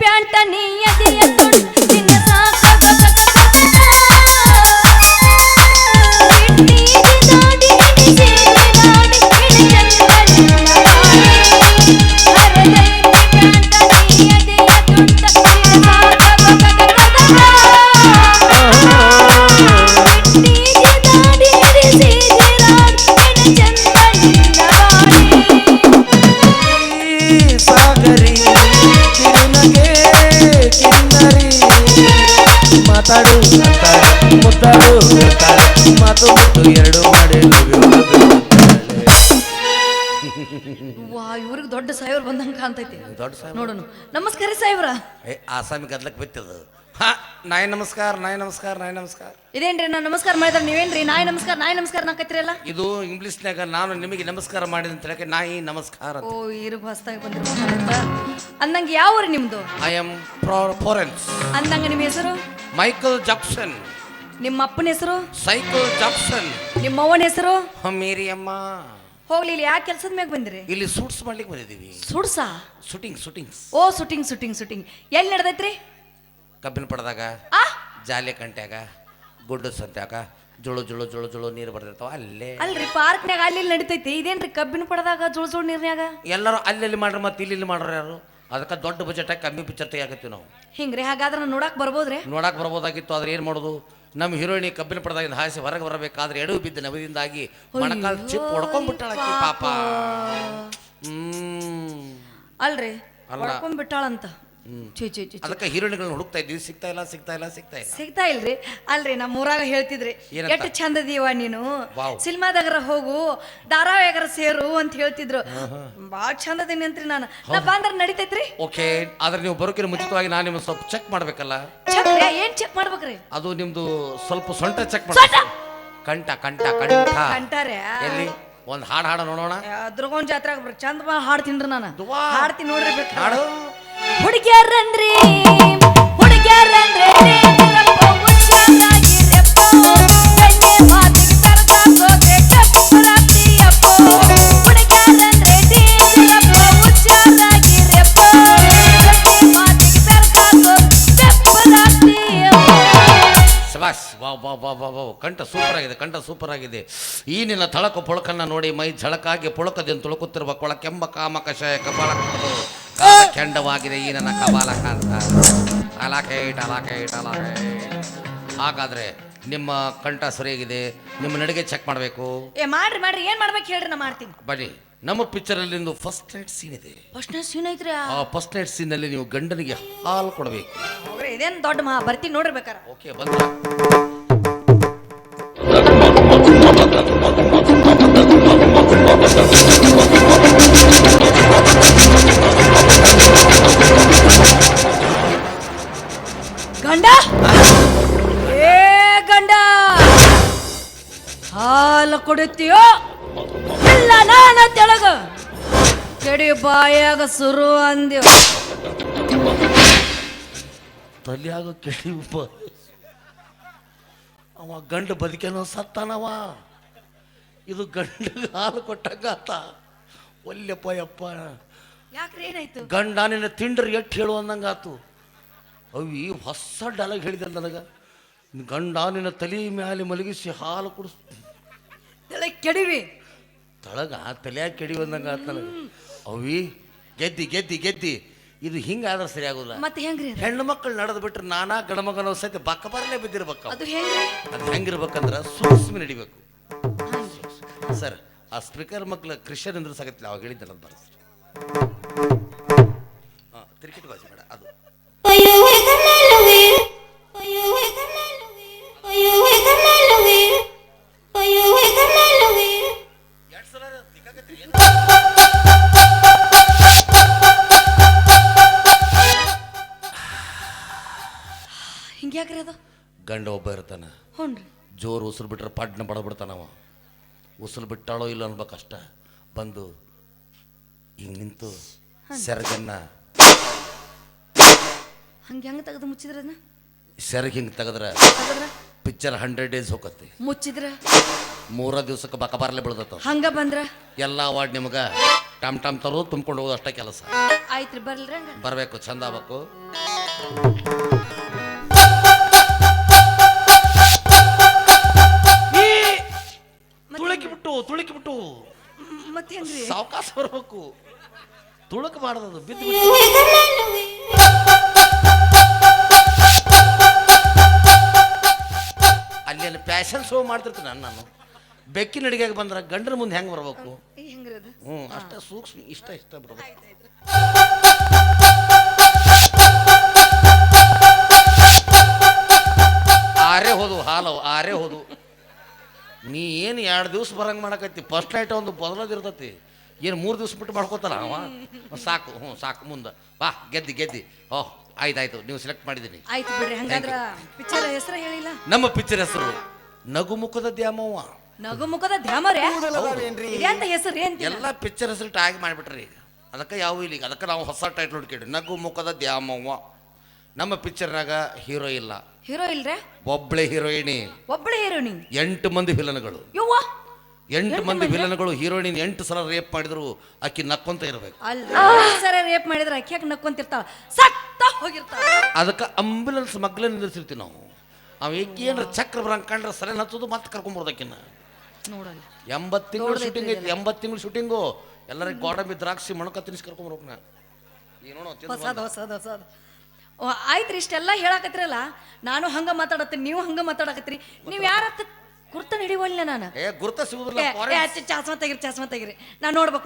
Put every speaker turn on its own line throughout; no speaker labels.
ಪ್ಯಾಂಟ ನೀ ಎದೆಯ ತುಂಡು ನಿನ್ನ ಸಾಕ
ಮಾತಾಡು ಮುದ್ದಾಡು ಮಾತು ಮುಟ್ಟು ಎರಡು ಮಾಡಿ
ವಾ ಇವ್ರಿಗೆ ದೊಡ್ಡ ಸಾಯ್ವ್ರ ಬಂದಂಗ ಕಾಣ್ತೈತಿ.
ದೊಡ್ಡ ಸಾಹೇಬ್
ನೋಡೋಣ. ನಮಸ್ಕಾರ ಸಾಯ್ವ್ರ.
ಆಸಾಮಿ ಗದ್ಲಕ್ ಬಿತ್ತದ. ಹಾ ನಾಯಿ ನಮಸ್ಕಾರ ನಾಯಿ ನಮಸ್ಕಾರ ನಾಯಿ ನಮಸ್ಕಾರ.
ಇದೇನ್ರಿ ನಾನು ನಮಸ್ಕಾರ ಮಾಡಿದ್ರೆ ನೀವೇನ್ರಿ ನಾಯಿ ನಮಸ್ಕಾರ ನಾಕತ್ರಿಯಲ್ಲ?
ಇದು ಇಂಗ್ಲಿಷ್ನ್ಯಾಗ ನಾನು ನಿಮಗೆ ನಮಸ್ಕಾರ ಮಾಡಿದ ಅಂತ ಹೇಳಕ್ಕೆ ನಾಯಿ ನಮಸ್ಕಾರ.
ಓ ಇರ್ಗ ಹೊಸದಾಗಿ ಬಂದಿರ್ತ ಅಂದಂಗೆ ಯಾವ ಊರು ನಿಮ್ದು?
I am foreigns.
ಅಂದಂಗ ನಿಮ್ಮ ಹೆಸರು?
Michael Jackson.
ನಿಮ್ಮ ಅಪ್ಪನ ಹೆಸರು?
Cycle Jackson.
ನಿಮ್ಮ ಅವ್ವನ ಹೆಸರು?
ಮೇರಿ ಅಮ್ಮ.
ಹೋಗ್ಲಿ ಇಲ್ಲಿ ಯಾಕೆ ಕೆಲಸದ ಮ್ಯಾಗ ಬಂದಿರಿ?
ಇಲ್ಲಿ ಸೂಟ್ಸ್ ಮಾಡ್ಲಿಕ್ಕೆ ಬಂದಿದ್ದೀವಿ.
ಸುಡ್ಸಾ?
ಶೂಟಿಂಗ್ಸ್.
ಓ ಶೂಟಿಂಗ್ ಎಲ್ಲಿ ನಡೆದೈತ್ರಿ?
ಕಬ್ಬಿನ ಪಡೆದಾಗ, ಜಾಲಿ ಕಂಟ್ಯಾಗ, ಗುಡ್ಡ ಸಂತ್ಯಾಗ ಜುಳು ಜುಳು ಜುಳು ಜುಳು ನೀರು ಬರ್ದಿರ್ತಾವ ಅಲ್ಲೇ.
ಅಲ್ರಿ ಪಾರ್ಕ್ನ್ಯಾಗ ಅಲ್ಲಿ ನಡಿತೈತಿ, ಇದೇನ್ರಿ ಕಬ್ಬಿನ ಪಡೆದಾಗ ಜುಳು ಜುಳು ನೀರ್ನ್ಯಾಗ?
ಎಲ್ಲರೂ ಅಲ್ಲಿ ಮಾಡ್ರಿ ಮತ್ತೆ ಇಲ್ಲಿ ಮಾಡ್ರಿ ಯಾರು? ಅದಕ್ಕೆ ದೊಡ್ಡ ಬಜೆಟ್ ಕಮ್ಮಿ ಪಿಕ್ಚರ್ ತೆಗಿಯಾಕತ್ತೀವಿ ನಾವು.
ಹಿಂಗ್ರಿ ಹಾಗಾದ್ರೆ ನೋಡಕ್ ಬರ್ಬೋದ್ರಿ?
ನೋಡಕ್ ಬರ್ಬೋದಾಗಿತ್ತು. ಆದ್ರೆ ಏನ್ ಮಾಡೋದು, ನಮ್ಮ ಹೀರೋಯಿನಿ ಕಬ್ಬಿನ ಪಡೆದಾಗಿಂದ ಹಾಸಿ ಹೊರಗೆ ಬರಬೇಕಾದ್ರೆ ಎಡವು ಬಿದ್ದು ನವದಿಂದಾಗಿ ಮೊಣಕಾಲ್ ಚಿಪ್ ಹೊಡ್ಕೊಂಡ್ಬಿಟ್ಟಾಳಕ್ಕಿ ಪಾಪ.
ಅಲ್ರಿ ಹೊಡ್ಕೊಂಡ್ಬಿಟ್ಟಾಳಂತ.
ಅದಕ್ಕೆ ಹೀರೋಯಿನ್ಗಳನ್ನ ಹುಡುಕ್ತಾ ಇದ್ವಿ,
ಸಿಗ್ತಾ ಇಲ್ರಿ. ಅಲ್ರಿ ನಮ್ಮ ಊರಾಗ ಹೇಳ್ತಿದ್ರಿ ಎಷ್ಟು ಚಂದದೀವ ನೀನು, ಸಿನಿಮಾದಾಗರ ಹೋಗು ಧಾರಾವಾಹಿಗರ ಸೇರು ಅಂತ ಹೇಳ್ತಿದ್ರು. ಬಾಳ್ ಚಂದದೀನಿ ಅಂತ್ರಿ. ನಾನು ಬಂದ್ರ ನಡಿತೈತ್ರಿ?
ಓಕೆ. ಆದ್ರೆ ನೀವು ಬರೋಕಿನ ಮುಂಚಿತವಾಗಿ ನಾನು ನಿಮ್ಗೆ ಸ್ವಲ್ಪ ಚೆಕ್ ಮಾಡ್ಬೇಕಲ್ಲ.
ಏನ್ ಚೆಕ್ ಮಾಡ್ಬೇಕ್ರಿ?
ಅದು ನಿಮ್ದು ಸ್ವಲ್ಪ ಸೊಂಟ ಚೆಕ್ ಮಾಡ್ಬೇಕು. ಕಂಠ ಎಲ್ಲಿ ಒಂದ್ ಹಾಡು ನೋಡೋಣ.
ದುರ್ಗೋನ್ ಜಾತ್ರೆ ಚಂದ ಹಾಡ್ ತಿನ್ರಿ. ನಾನು ಹಾಡ್ತೀನಿ ನೋಡ್ರಿ.
ಹಾಡು.
ಹುಡುಗ್ಯಾರಂದ್ರೆ
ಕಂಠ ಸೂಪರ್ ಆಗಿದೆ. ಈ ನಿನ್ನ ತಳಕು ಪೊಳಕನ್ನ ನೋಡಿ ಮೈ ಝಳಕಾಗಿ ಪೊಳಕದಿಂದ ತುಳುಕುತ್ತಿರುವ ಕೊಳಕೆಂಬ ಕಾಮ ಕಷಾಯ ಕಪಾಲ ಕೆಂಡವಾಗಿದೆ ಈ ನನ್ನ ಕಪಾಲ ಕಾಂತ. ಅಲಾಕೇಟ್. ಹಾಗಾದ್ರೆ ನಿಮ್ಮ ಕಂಠ ಸರಿಯಾಗಿದೆ, ನಿಮ್ಮ ನಡಿಗೆ ಚೆಕ್ ಮಾಡಬೇಕು.
ಮಾಡ್ರಿ ಏನ್ ಮಾಡ್ಬೇಕು ಹೇಳ್ರಿ, ನಾ ಮಾಡ್ತೀನಿ.
ಬನ್ನಿ. ನಮ್ಮ ಪಿಕ್ಚರ್ ಅಲ್ಲಿ ಒಂದು ಫಸ್ಟ್ ನೈಟ್ ಸೀನ್ ಇದೆ.
ಐತ್ರಿ?
ಆ ಫಸ್ಟ್ ನೈಟ್ ಸೀನ್ ಅಲ್ಲಿ ನೀವು ಗಂಡನಿಗೆ ಹಾಲು ಕೊಡಬೇಕು.
ಇದೇನ್ ದೊಡ್ಡ ಬರ್ತೀನಿ ನೋಡ್ರಿ ಬೇಕಾರ.
ಓಕೆ ಬಂದ.
ಗಂಡ ಹಾಲು ಕೊಡುತ್ತೀಯೋ ಇಲ್ಲ ನಾನ ತೆಳಗ ಕೆಡಿ ಬಾಯಾಗ ಸುರು ಅಂದ್ಯೋ.
ತಲಿಯಾಗ ಕೆಡಿ ಅವ ಗಂಡ ಬದುಕೇನೋ ಸತ್ತಾನವ. ಇದು ಗಂಡ ಹಾಲು ಕೊಟ್ಟಂಗಾತ. ಒಲ್ಲೆಪ್ಪ ಯಪ್ಪ.
ಯಾಕ್ರಿ ಏನಾಯ್ತು?
ಗಂಡ ನಿನ್ನ ತಿಂಡ್ರಿ ಎಟ್ಟು ಹೇಳು ಅಂದಂಗಾತು. ಅವಿ ಹೊಸ ಡಾಲಾಗ್ ಹೇಳಿದೆ ನನಗೆ. ಗಂಡ ನಿನ್ನ ತಲೆ ಮ್ಯಾಲೆ ಮಲಗಿಸಿ ಹಾಲು ಕುಡಿಸ್
ಕೆಡಿವಿ
ತಳಗ ತಲೆಯಾಗ ಕೆಡಿವಿ ಅಂದಂಗಾತ ನನಗೆ. ಅವಿ ಗೆದ್ದಿ ಇದು ಹಿಂಗಾದ್ರೆ ಸರಿ ಆಗೋಲ್ಲ.
ಮತ್ತೆ ಹೆಂಗ್ರಿ?
ಹೆಣ್ಣು ಮಕ್ಕಳು ನಡೆದು ಬಿಟ್ರೆ ನಾನಾ ಗಣಮಗನ ಸಹಿತ ಬಕ್ಕ ಬರಲೇ ಬಿದ್ದಿರ್ಬೇಕು.
ಅದು
ಹೆಂಗಿರ್ಬೇಕಂದ್ರೆ ಸೂಕ್ಷ್ಮ ನಡಿಬೇಕು. ಸರ್ ಆ ಸ್ಪೀಕರ್ ಮಕ್ಳು ಕ್ರಿಶ್ಚಿಯನ್ ಅಂದ್ರೆ ಸಾಕತ್ತಿಲ್ಲ, ಅವಾಗ ಹೇಳಿದ್ದಲ್ಲ ಅಂತ ಬರ್ಸ್ರಿ. ತಿರ್ಕಿಟ್ ಬಾಜಿ ಬೇಡ ಅದು.
ಹಿಂಗ್ಯಾಕ್ರಿ ಅದು?
ಗಂಡ ಒಬ್ಬ ಇರ್ತಾನ, ಜೋರು ಉಸಿರು ಬಿಟ್ರೆ ಪಡ್ನ ಬಡಬಿಡ್ತಾನವ. ಉಸಿರು ಬಿಟ್ಟಾಳೋ ಇಲ್ಲ ಅನ್ಬೇಕಷ್ಟ. ಬಂದು ಹಿಂಗೆ ನಿಂತು ಸೆರಗನ್ನ
ಹಂಗೆ ತೆಗೆದು ಮುಚ್ಚಿದ್ರ
ಸೆರಗ್ ಹಿಂಗೆ ತೆಗೆದ್ರೆ ಪಿಕ್ಚರ್ 100 days ಹೋಗತ್ತೆ.
ಮುಚ್ಚಿದ್ರ
3 ದಿವಸಕ್ಕೆ ಬಕ ಬರಲೇ ಬಿಡ್ದತ್ತ.
ಹಂಗ ಬಂದ್ರ
ಎಲ್ಲ ಅವಾರ್ಡ್ ನಿಮ್ಗೆ ಟಮ್ ತರೋದು ತುಂಬ್ಕೊಂಡು ಹೋಗೋದು ಅಷ್ಟೇ ಕೆಲಸ.
ಆಯ್ತ್ರಿ ಬರ್ಲ್ರಿ ಹಂಗ
ಬರ್ಬೇಕು, ಚಂದ ಆಗ್ಬೇಕು. ತುಳುಕಿ ಬಿಟ್ಟು
ಮತ್ತೇನ್ರಿ
ಸಾವಕಾಶ ಬರ್ಬೇಕು, ತುಳುಕ ಮಾಡದದು ಬಿದ್ದು ಅಲ್ಲಿ ಫ್ಯಾಷನ್ ಶೋ ಮಾಡ್ತಿರ್ತೀನಿ ನಾನು. ಬೆಕ್ಕಿನ ಅಡಿಗೆಗೆ ಬಂದ್ರೆ ಗಂಡನ ಮುಂದೆ ಹೆಂಗೆ ಬರ್ಬೇಕು, ಅಷ್ಟೇ ಸೂಕ್ಷ್ಮ, ಇಷ್ಟ ಬರ್ಬೇಕು. ಆರೇ ಹೋದು ನೀ ಏನು 2 ದಿವಸ ಬರಂಗೆ ಮಾಡಕತ್ತಿ. ಫಸ್ಟ್ ನೈಟ್ ಒಂದು ಬದಲದಿರ್ತತಿ, ಏನು 3 ದಿವಸ ಬಿಟ್ಟು ಮಾಡ್ಕೋತಾರ ಅವ. ಸಾಕು, ಸಾಕು, ಮುಂದೆ ಬಾ. ಗೆದ್ದಿ. ಓಹ್, ಆಯ್ತಾಯ್ತು, ನೀವು ಸೆಲೆಕ್ಟ್ ಮಾಡಿದ್ದೀನಿ.
ಆಯ್ತು ಬಿಡ್ರಿ. ಹಂಗಾದ್ರ ಪಿಕ್ಚರ್ ಹೆಸರು ಹೇಳಿಲ್ಲ.
ನಮ್ಮ ಪಿಕ್ಚರ್ ಹೆಸರು ನಗುಮುಖದ ದ್ಯಾಮವ್ವ.
ನಗುಮುಖದ ದ್ಯಾಮವ್ವ ಅಂತ ಹೆಸರು ಏನ್?
ಎಲ್ಲ ಪಿಕ್ಚರ್ ಹೆಸರು ಟ್ಯಾಗ್ ಮಾಡಿಬಿಟ್ರಿ ಈಗ. ಅದಕ್ಕೆ ಯಾವ ಇಲ್ಲಿ, ಅದಕ್ಕೆ ನಾವು ಹೊಸ ಟೈಟ್ಲ್ ಹುಡುಕಿಡ್ರಿ, ನಗುಮುಖದ ದ್ಯಾಮವ್ವ. ನಮ್ಮ ಪಿಕ್ಚರ್ನಾಗ ಹೀರೋ ಇಲ್ಲ.
ಹೀರೋ ಇಲ್ರೇ?
ಒಬ್ಬಳೆ ಹೀರೋಯಿನಿ. 8 ಮಂದಿ ವಿಲನ್ಗಳು. 8 ಮಂದಿ ವಿಲನ್ಗಳು. ಹೀರೋಯಿನ್ 8 ಸಲ ರೇಪ್ ಮಾಡಿದ್ರು ಆಕಿ ನಕ್ಕೊಂತ ಇರ್ಬೇಕು.
ಸರ ರೇಪ್ ಮಾಡಿದ್ರೆ ಆಕಿ ಯಾಕೆ ನಕ್ಕೊಂತಿರ್ತಾಳ? ಸತ್ತ ಹೋಗಿರ್ತಾಳ.
ಅದಕ್ಕೆ ಆಂಬ್ಯುಲೆನ್ಸ್ ಮಗ್ಲ ನಿಂದಿರ್ಸಿರ್ತೀವಿ ನಾವು. ಅವ ಏನ್ರ ಚಕ್ರ ಬರಂಗ್ ಕಂಡ್ರೆ ಸಲನ್ ಹಚ್ಚೋದು ಮತ್ತೆ ಕರ್ಕೊಂಡ್ಬರ್ದಕ್ಕಿನ್ನ.
ನೋಡಲ್ಲ,
80 ತಿಂಗಳು ಶೂಟಿಂಗ್ ಐತಿ. 80 ತಿಂಗಳು ಶೂಟಿಂಗು. ಎಲ್ಲರಿಗೆ ಗೋಡಂಬಿ ದ್ರಾಕ್ಷಿ ಮಣಕ ತಿನ್ನಿಸಿ ಕರ್ಕೊಂಡ್ಬರ್ಬೇಕು ನಾ.
ಹೊಸದು ಆಯ್ತ್ರಿ. ಇಷ್ಟೆಲ್ಲ ಹೇಳಾಕತ್ರಿಲ್ಲ, ನಾನು ಹಂಗ ಮಾತಾಡತ್ತೀನಿ, ನೀವು ಹಂಗ ಮಾತಾಡಕತ್ರಿ. ನೀವು ಯಾರತ್ತ ಗುರ್ತ ಹಿಡಿವಲ್ಲ ನಾನು.
ಗುರ್ತ ಸಿಗುದಿಲ್ಲ.
ಚಾಸ್ಮಾ ತೆಗಿರಿ. ನಾ ನೋಡ್ಬೇಕು.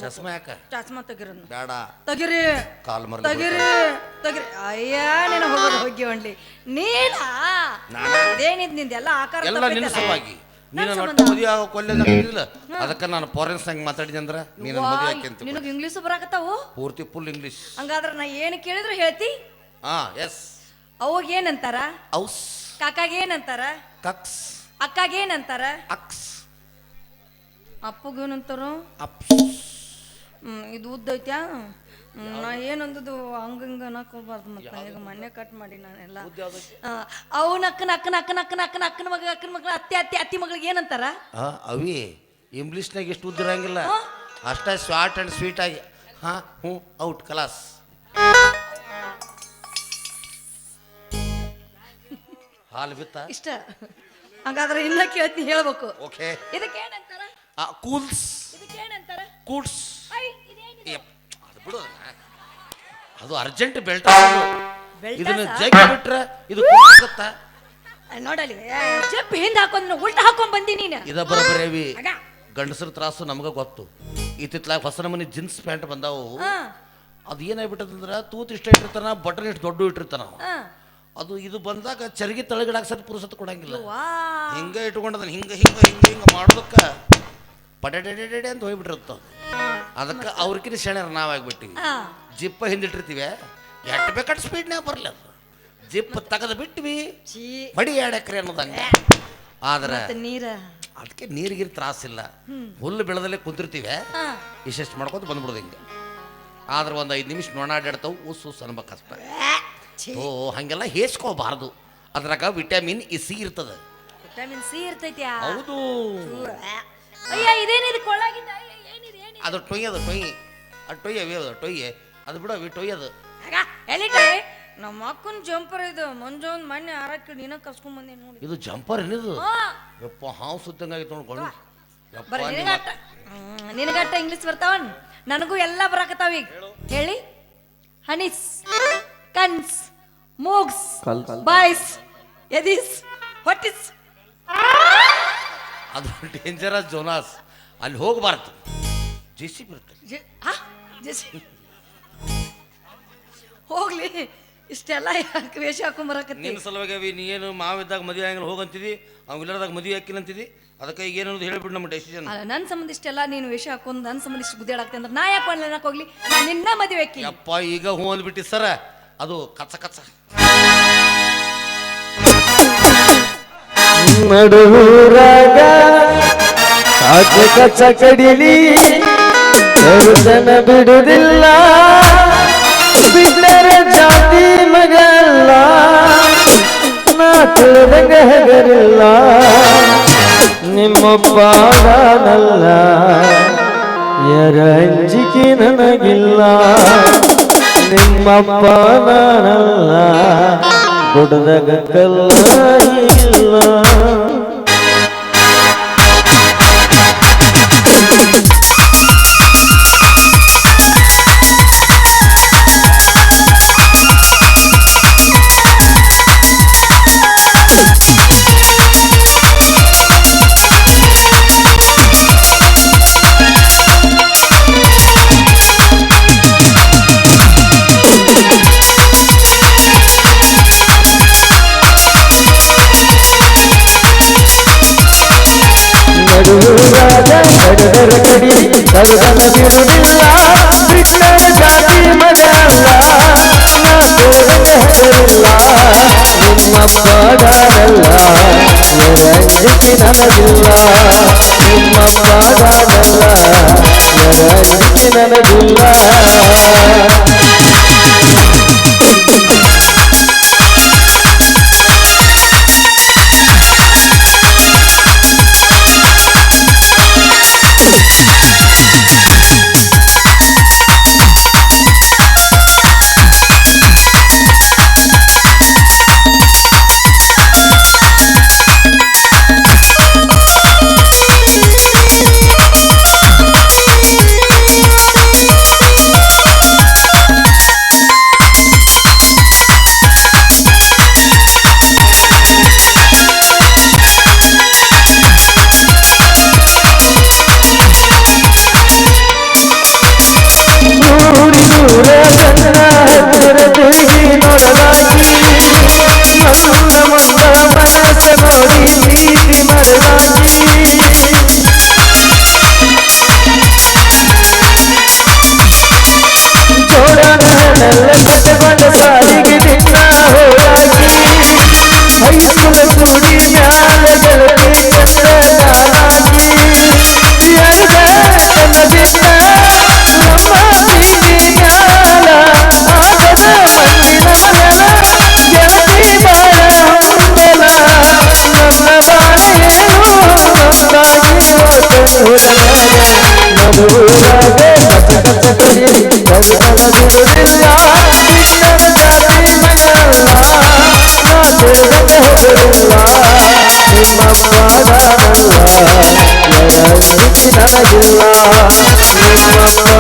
ಚಸ್ಮಾ ಯಾಕ?
ಚಾಸ್ಮಾ ತೆಗಿರಿ.
ಬೇಡ,
ತೆಗಿರಿ.
ಕಾಲ್ ಮರ
ತೆಗಿರಿ. ಅಯ್ಯ, ನೀನು ಹೋಗೋದು ಹೋಗಿ ಒಳ್ಳಿ ನೀನೇನಿದ್ ನಿಂದೆಲ್ಲ ಆಕಾರ
ಎಲ್ಲ ನಿನ್ನ ಸಲುವಾಗಿ. ನೀನು ನಟ್ಟು ಮದುವೆ ಆಗೋ ಕೊಲ್ಲಿಲ್ಲ. ಅದಕ್ಕೆ ನಾನು ಫಾರೆನ್ಸ್ ಹಂಗೆ ಮಾತಾಡಿದೆ ಅಂದ್ರೆ ನೀನು ಮದುವೆ ಹಾಕಂತ.
ನಿನಗೆ ಇಂಗ್ಲೀಷ್ ಬರಾಕತ್ತಾವು
ಪೂರ್ತಿ ಫುಲ್ ಇಂಗ್ಲೀಷ್.
ಹಂಗಾದ್ರೆ ನಾ ಏನು ಕೇಳಿದ್ರು ಹೇಳ್ತಿ?
ಎಸ್.
ಅವಾಗ ಏನಂತಾರ?
ಔಸ್.
ಕಾಕಾಗ ಏನಂತಾರ?
ಕಕ್ಸ್.
ಅಕ್ಕಾಗ ಏನಂತಾರ?
ಅಕ್ಸ್.
ಅಪ್ಪಗ ಏನಂತಾರು?
ಅಪ್ಸ್.
ಇದು ಉದ್ದ ಐತ್ಯಾ? ನಾ ಏನಂದದು ಹಂಗಂಗ ಅನ್ನಕೋಬಾರ್ದು. ಮತ್ತೆ ಈಗ ಮೊನ್ನೆ ಕಟ್ ಮಾಡಿ ನಾನೆಲ್ಲ. ಅವು ಅಕ್ಕನ ಮಗಳ ಅತ್ತಿ ಮಗಳಿಗೆ ಏನಂತಾರ?
ಅವಿ ಇಂಗ್ಲೀಷ್ನಾಗ ಎಷ್ಟು ಉದ್ದ ಇರಂಗಿಲ್ಲ, ಅಷ್ಟೇ ಶಾರ್ಟ್ ಅಂಡ್ ಸ್ವೀಟ್ ಆಗಿ. ಔಟ್ ಕಲಾಸ್. ಹಾಲು ಬಿತ್ತ
ಇಷ್ಟ. ಹಂಗಾದ್ರೆ ಇನ್ನ ಕೇಳ್ತೀನಿ, ಹೇಳ್ಬೇಕು.
ಓಕೆ.
ಇದಕ್ಕೆ ಏನಂತಾರ?
ಕೂಲ್ಸ್.
ಇದಕ್ಕೆ ಏನಂತಾರ?
ಕೂಡ್ಸ್. ಅದು ಬಿಡು, ಅದು ಅರ್ಜೆಂಟ್ ಬೆಲ್ಟ್. ಇದನ್ನ ಜಗ್ಗಿ ಬಿಟ್ರೆ ಇದು ಕೂಡ್ಸತ್ತ.
ನೋಡಲಿ, ಜಪ್ ಹಿಂದೆ ಹಾಕೊಂಡ್ ಉಲ್ಟಾ ಹಾಕೊಂಡ್ ಬಂದಿ ನೀನು.
ಇದ ಬರಬರೇವಿ. ಗಂಡಸರ ತ್ರಾಸು ನಮಗ ಗೊತ್ತು. ಇತ್ತಿತ್ಲಾಗ ಹೊಸ ನಮನಿ ಜೀನ್ಸ್ ಪ್ಯಾಂಟ್ ಬಂದಾವು. ಅದು ಏನಾಗ್ಬಿಟ್ಟದಂದ್ರ ತೂತ್ ಇಷ್ಟ ಇಟ್ಟಿರ್ತಾನ, ಬಟನ್ ಇಷ್ಟು ದೊಡ್ಡ ಇಟ್ಟಿರ್ತಾನ. ಅದು ಇದು ಬಂದಾಗ ಚರ್ಗಿ ತಳಗಡೆ ಸರ್ ಪುರುಸತ್ ಕೊಡಂಗಿಲ್ಲ. ಹಿಂಗ ಇಟ್ಕೊಂಡದನ್ನ ಹಿಂಗ ಮಾಡೋದಕ್ಕ ಪಟೆಡೆ ಅಂತ ಹೋಗ್ಬಿಟ್ಟಿರುತ್ತ. ಅದಕ್ಕೆ ಅವ್ರಕಿನ ಶೆಣೆರ ನಾವಾಗ್ಬಿಟ್ಟಿವಿ. ಜಿಪ್ಪ ಹಿಂದಿಟ್ಟಿರ್ತೀವಿ, ಎಟ್ ಬೇಕಾದ ಸ್ಪೀಡ್ನಾಗ ಬರಲ್ಲ. ಅದು ಜಿಪ್ ತೆಗೆದು ಬಿಟ್ವಿ, ಮಡಿ 2 ಎಕರೆ ಅನ್ನೋದಂಗ. ಆದ್ರೆ ಅದಕ್ಕೆ ನೀರಿಗಿರಿ ತ್ರಾಸಿಲ್ಲ. ಹುಲ್ಲು ಬೆಳೆದಲ್ಲೇ ಕುಂತಿರ್ತೀವಿ, ಇಷ್ಟೆಷ್ಟು ಮಾಡ್ಕೊತ ಬಂದ್ಬಿಡೋದು ಹಿಂಗೆ. ಆದ್ರೆ ಒಂದು 5 ನಿಮಿಷ ನೊಣಾಡ್ಯಾಡ್ತಾವು, ಉಸು ಅನ್ಬೇಕಷ್ಟ. ಹಂಗೆಲ್ಲ ಹೇಸ್ಕೋಬಾರ್ದು. ಅದ್ರಾಗ ವಿಟಮಿನ್ ಸಿ ಇರ್ತದ.
ವಿಟಮಿನ್ ಸಿ ಇರ್ತೈತಿ.
ಹೌದು. ಅದು ಟೊಯ್ಯದು ಟೊಯ್ಯೆ ಅದು ಬಿಡವಿ ಟೊಯ್ಯದು.
ನಮ್ಮ ಅಕ್ಕನ ಜಂಪರ್ ಇದು ಮುಂಜಾನೆ ಮೊನ್ನೆ ಆರಕ್ಕೆ ನೀನ ಕರ್ಸ್ಕೊಂಡ್ ಬಂದೆ ನೋಡಿ.
ಇದು ಜಂಪರ್ ಏನಿದು? ಯಪ್ಪ, ಹಾವು ಸುತ್ತಂಗಾಗಿತ್ತು ನೋಡ್ಕೊಂಡು.
ನಿನಗಟ್ಟ ಇಂಗ್ಲೀಷ್ ಬರ್ತಾವನ್, ನನಗೂ ಎಲ್ಲ ಬರಾಕತ್ತಾವ. ಈಗ ಹೇಳಿ. ಹನಿಸ್, ಕನ್ಸ್, ಮೂಗ್ಸ್, ಬಾಯ್ಸ್, ಎದಿಸ್, ಹೊಟ್ಟಿಸ್.
ಅದು ಡೇಂಜರಸ್ ಜೋನಾಸ್. ಅಲ್ಲಿ ಹೋಗಬಾರ್ದು. ಜೆಸಿ ಬರುತ್ತೆ.
ಹೋಗ್ಲಿ, ಇಷ್ಟೆಲ್ಲ ಯಾಕೆ ವೇಷ ಹಾಕೊಂಡ್ ಬರಕತ್ತಿ?
ನಿನ್ನ ಸಲುವಾಗಿ ನೀ ಏನು ಮಾವಿದ್ದಾಗ ಮದುವೆ ಆಗಿಲ್ಲ ಹೋಗಂತಿದಿ, ಅವ್ ಇಲ್ಲದಾಗ ಮದುವೆ ಹಾಕಿಲ್ಲ ಅಂತಿದಿ. ಅದಕ್ಕೆ ಈಗ ಏನನ್ನೋದು ಹೇಳ್ಬಿಟ್ಟು ನಮ್ಮ ಡೆಸಿಷನ್.
ನನ್ನ ಸಂಬಂಧ ಇಷ್ಟೆಲ್ಲ ನೀನು ವೇಷ ಹಾಕೊಂಡು ನನ್ನ ಸಂಬಂಧ ಇಷ್ಟು ಗುದ್ದಾಡಾಕ್ತಿ ಅಂದ್ರೆ ನಾ ಯಾಕೆ ಅನ್ಲಕ್ ಹೋಗ್ಲಿ? ನಾನು ನಿನ್ನ ಮದುವೆ ಹಾಕಿ.
ಯಪ್ಪ, ಈಗ ಹೂ ಅಂದ್ಬಿಟ್ಟಿ ಸರ. ಅದು ಕಚ್ಚ
ನಡುರಾಗ ಕಚ್ಚ ಕಡಿಲಿ ಜನ ಬಿಡುವುದಿಲ್ಲ, ಬಿಟ್ಟರೆ ಜಾತಿ ಮಗಲ್ಲ, ನಾ ತಿಳಿದಂಗ ಹೆಗರಿಲ್ಲ, ನಿಮ್ಮ ಪಾಡನಲ್ಲ, ಯರ ಅಂಜಿಕೆ ನನಗಿಲ್ಲ. ನಿಮ್ಮಪ್ಪ ನಾನಲ್ಲ ಗುಡ್ದಾಗ ಕಲ್ಲ ಇಲ್ಲ ನಡುರಾಗ ನಡೆದರ ಕಡಿ ತಗದನ ಬಿಡುವುದಿಲ್ಲ ಬಿಟ್ಟರ ಜಾತಿ ಮಗ ಅಲ್ಲ ನಾ ತಿಳಿದಂಗ ಹೆದರಿಲ್ಲ ನಿಮ್ಮಪ್ಪ ಗಾರಲ್ಲ ಎರಂಜಿಸಿ ನನಗಿಲ್ಲ ನಿಮ್ಮಪ್ಪ ಗಾರಲ್ಲ ಎರಂಜಿಸಿ ನನಗಿಲ್ಲ ನಿಮ್ಮಪ್ಪ